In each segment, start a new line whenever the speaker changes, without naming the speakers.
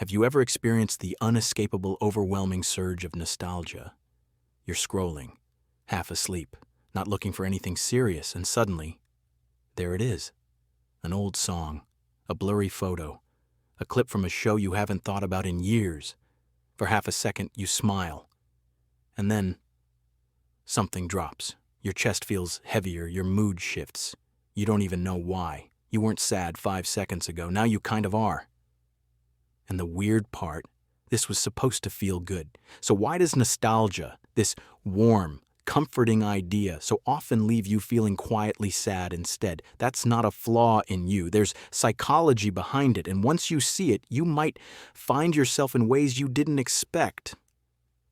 Have you ever experienced the unescapable, overwhelming surge of nostalgia? You're scrolling, half asleep, not looking for anything serious, and suddenly, there it is. An old song, a blurry photo, a clip from a show you haven't thought about in years. For half a second, you smile. And then, something drops. Your chest feels heavier, your mood shifts. You don't even know why. You weren't sad 5 seconds ago, now you kind of are. And the weird part, this was supposed to feel good. So why does nostalgia, this warm, comforting idea, so often leave you feeling quietly sad instead? That's not a flaw in you. There's psychology behind it, and once you see it, you might find yourself in ways you didn't expect.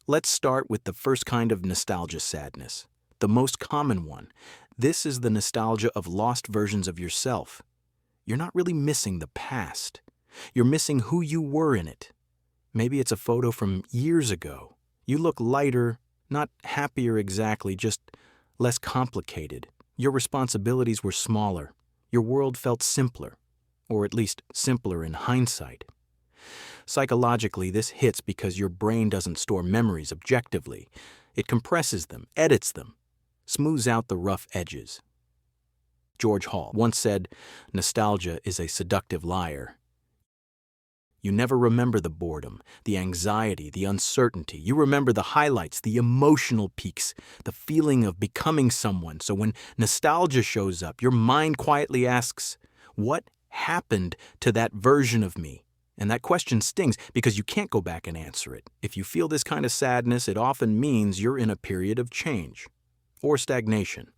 Let's start with the first kind of nostalgia sadness, the most common one. This is the nostalgia of lost versions of yourself. You're not really missing the past. You're missing who you were in it. Maybe it's a photo from years ago. You look lighter, not happier exactly, just less complicated. Your responsibilities were smaller. Your world felt simpler, or at least simpler in hindsight. Psychologically, this hits because your brain doesn't store memories objectively. It compresses them, edits them, smooths out the rough edges. George Hall once said, "Nostalgia is a seductive liar." You never remember the boredom, the anxiety, the uncertainty. You remember the highlights, the emotional peaks, the feeling of becoming someone. So when nostalgia shows up, your mind quietly asks, what happened to that version of me? And that question stings because you can't go back and answer it. If you feel this kind of sadness, it often means you're in a period of change or stagnation.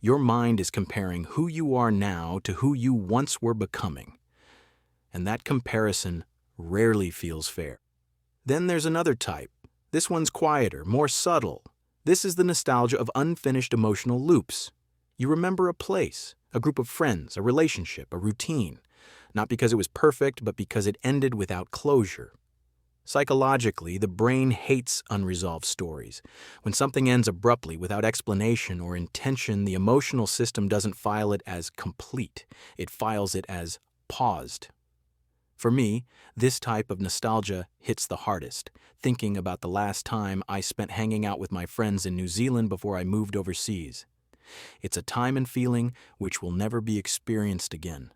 Your mind is comparing who you are now to who you once were becoming. And that comparison rarely feels fair. Then there's another type. This one's quieter, more subtle. This is the nostalgia of unfinished emotional loops. You remember a place, a group of friends, a relationship, a routine. Not because it was perfect, but because it ended without closure. Psychologically, the brain hates unresolved stories. When something ends abruptly, without explanation or intention, the emotional system doesn't file it as complete. It files it as paused. For me, this type of nostalgia hits the hardest, thinking about the last time I spent hanging out with my friends in New Zealand before I moved overseas. It's a time and feeling which will never be experienced again,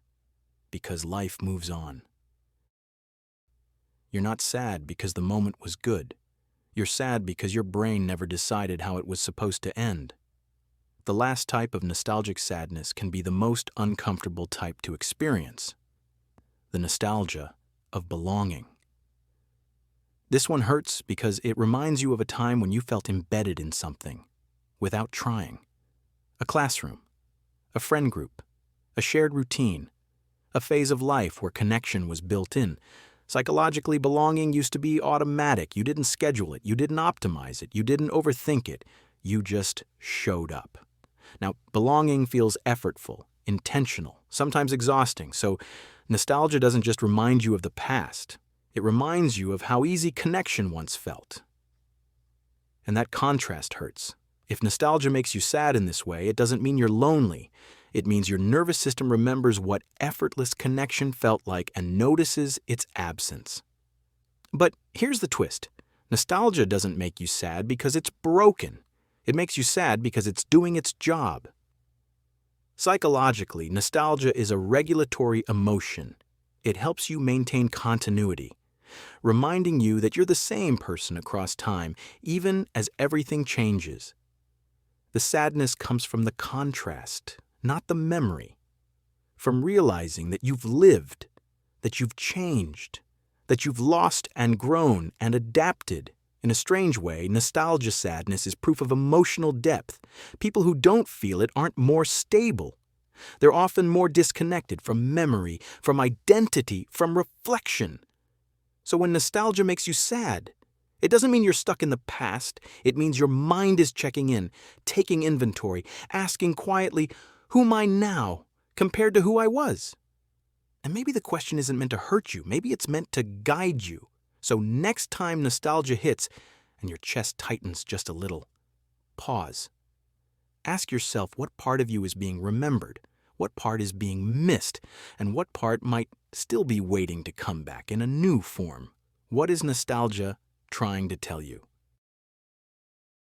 because life moves on. You're not sad because the moment was good. You're sad because your brain never decided how it was supposed to end. The last type of nostalgic sadness can be the most uncomfortable type to experience. The nostalgia of belonging. This one hurts because it reminds you of a time when you felt embedded in something, without trying. A classroom, a friend group, a shared routine, a phase of life where connection was built in. Psychologically, belonging used to be automatic. You didn't schedule it, you didn't optimize it, you didn't overthink it, you just showed up. Now, belonging feels effortful, intentional, sometimes exhausting, so nostalgia doesn't just remind you of the past, it reminds you of how easy connection once felt. And that contrast hurts. If nostalgia makes you sad in this way, it doesn't mean you're lonely. It means your nervous system remembers what effortless connection felt like and notices its absence. But here's the twist. Nostalgia doesn't make you sad because it's broken. It makes you sad because it's doing its job. Psychologically, nostalgia is a regulatory emotion. It helps you maintain continuity, reminding you that you're the same person across time, even as everything changes. The sadness comes from the contrast, not the memory. From realizing that you've lived, that you've changed, that you've lost and grown and adapted. In a strange way, nostalgia sadness is proof of emotional depth. People who don't feel it aren't more stable. They're often more disconnected from memory, from identity, from reflection. So when nostalgia makes you sad, it doesn't mean you're stuck in the past. It means your mind is checking in, taking inventory, asking quietly, who am I now compared to who I was? And maybe the question isn't meant to hurt you. Maybe it's meant to guide you. So next time nostalgia hits and your chest tightens just a little, pause. Ask yourself what part of you is being remembered, what part is being missed, and what part might still be waiting to come back in a new form. What is nostalgia trying to tell you?